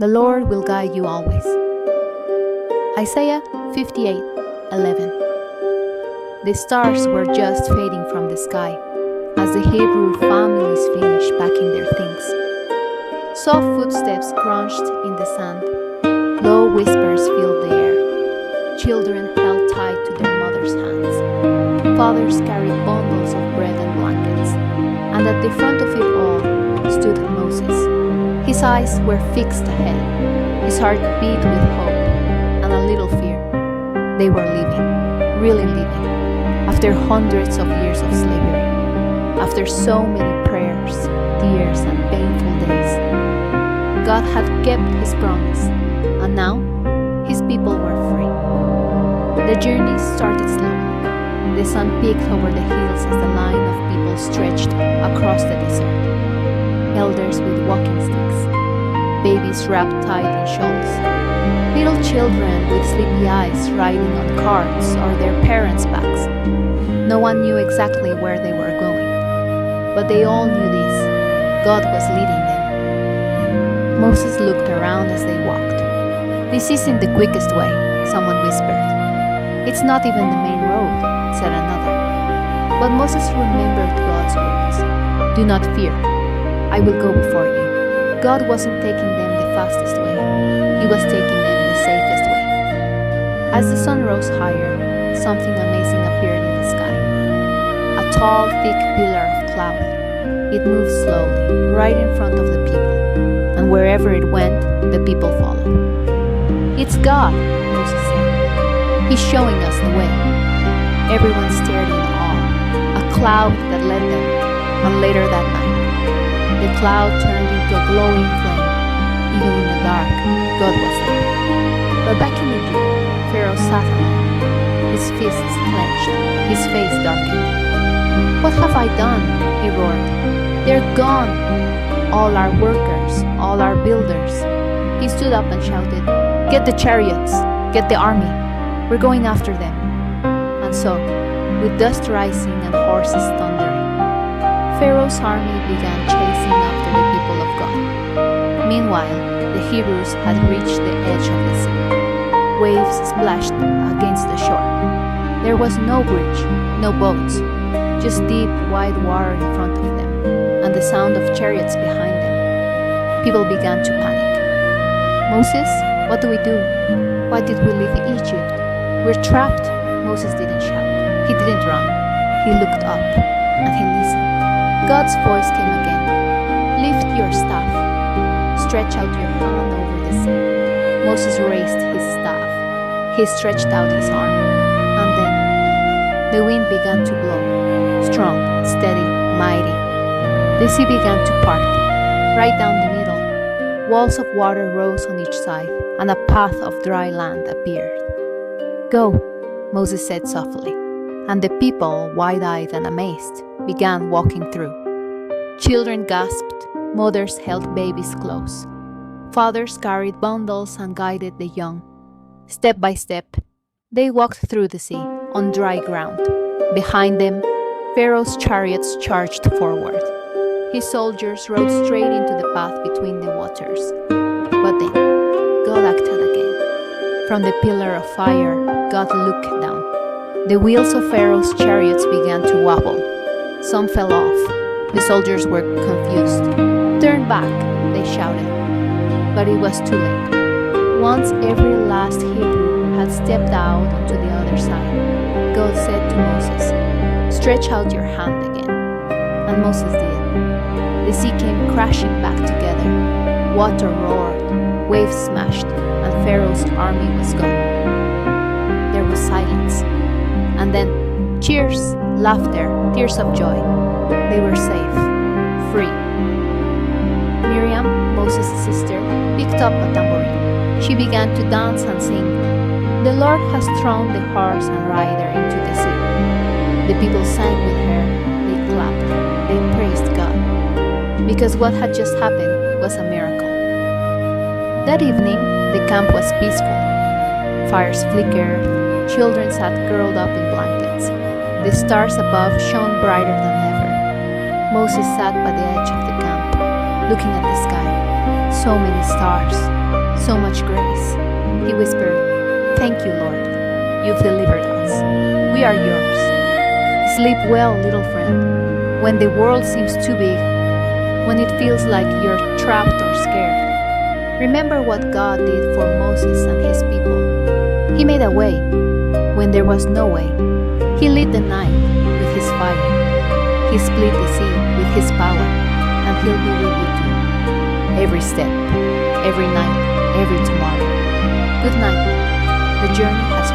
The Lord will guide you always. Isaiah 58:11. The stars were just fading from the sky as the Hebrew families finished packing their things. Soft footsteps crunched in the sand. Low whispers filled the air. Children held tight to their mothers' hands. Fathers carried bundles of bread and blankets. And at the front of it all stood Moses. His eyes were fixed ahead. His heart beat with hope and a little fear. They were living, really living, after hundreds of years of slavery, after so many prayers, tears, and painful days. God had kept His promise, and now His people were free. The journey started slowly. The sun peeked over the hills as the line of people stretched across the desert. Elders with walking sticks, babies wrapped tight in shawls, little children with sleepy eyes riding on carts or their parents' backs. No one knew exactly where they were going, but they all knew this: God was leading them. Moses looked around as they walked. "This isn't the quickest way," someone whispered. "It's not even the main road," said another. But Moses remembered God's words. "Do not fear. I will go before you." God wasn't taking them the fastest way. He was taking them the safest way. As the sun rose higher, something amazing appeared in the sky. A tall, thick pillar of cloud. It moved slowly, right in front of the people. And wherever it went, the people followed. "It's God," Moses said. "He's showing us the way." Everyone stared in awe. A cloud that led them. And later that night, the cloud turned into a glowing flame. Even in the dark, God was there. But back in Egypt, Pharaoh sat alone, his fists clenched, his face darkened. "What have I done?" he roared. "They're gone! All our workers, all our builders." He stood up and shouted, "Get the chariots! Get the army! We're going after them!" And so, with dust rising and horses thundering, Pharaoh's army began chasing after the people of God. Meanwhile, the Hebrews had reached the edge of the sea. Waves splashed against the shore. There was no bridge, no boats, just deep, wide water in front of them, and the sound of chariots behind them. People began to panic. "Moses, what do we do? Why did we leave Egypt? We're trapped." Moses didn't shout. He didn't run. He looked up, and he listened. God's voice came again. "Lift your staff. Stretch out your hand over the sea." Moses raised his staff. He stretched out his arm. And then the wind began to blow. Strong, steady, mighty. The sea began to part. Right down the middle, walls of water rose on each side, and a path of dry land appeared. "Go," Moses said softly, and the people, wide-eyed and amazed, began walking through. Children gasped, mothers held babies close. Fathers carried bundles and guided the young. Step by step, they walked through the sea on dry ground. Behind them, Pharaoh's chariots charged forward. His soldiers rode straight into the path between the waters. But then, God acted again. From the pillar of fire, God looked down. The wheels of Pharaoh's chariots began to wobble. Some fell off. The soldiers were confused. "Turn back," they shouted. But it was too late. Once every last Hebrew had stepped out onto the other side, God said to Moses, "Stretch out your hand again." And Moses did. The sea came crashing back together. Water roared, waves smashed, and Pharaoh's army was gone. There was silence. And then, cheers, laughter, tears of joy. They were safe, free. Miriam, Moses' sister, picked up a tambourine. She began to dance and sing. "The Lord has thrown the horse and rider into the sea." The people sang with her, they clapped, they praised God. Because what had just happened was a miracle. That evening, the camp was peaceful. Fires flickered, children sat curled up in blankets. The stars above shone brighter than ever. Moses sat by the edge of the camp, looking at the sky, So many stars, so much grace. He whispered, "Thank you, Lord. You've delivered us. We are yours. Sleep well, little friend. When the world seems too big, when it feels like you're trapped or scared, remember what God did for Moses and his people. He made a way when there was no way. He lit the night with his fire. He split the sea with his power, and he'll be with you too. Every step, every night, every tomorrow. Good night. The journey has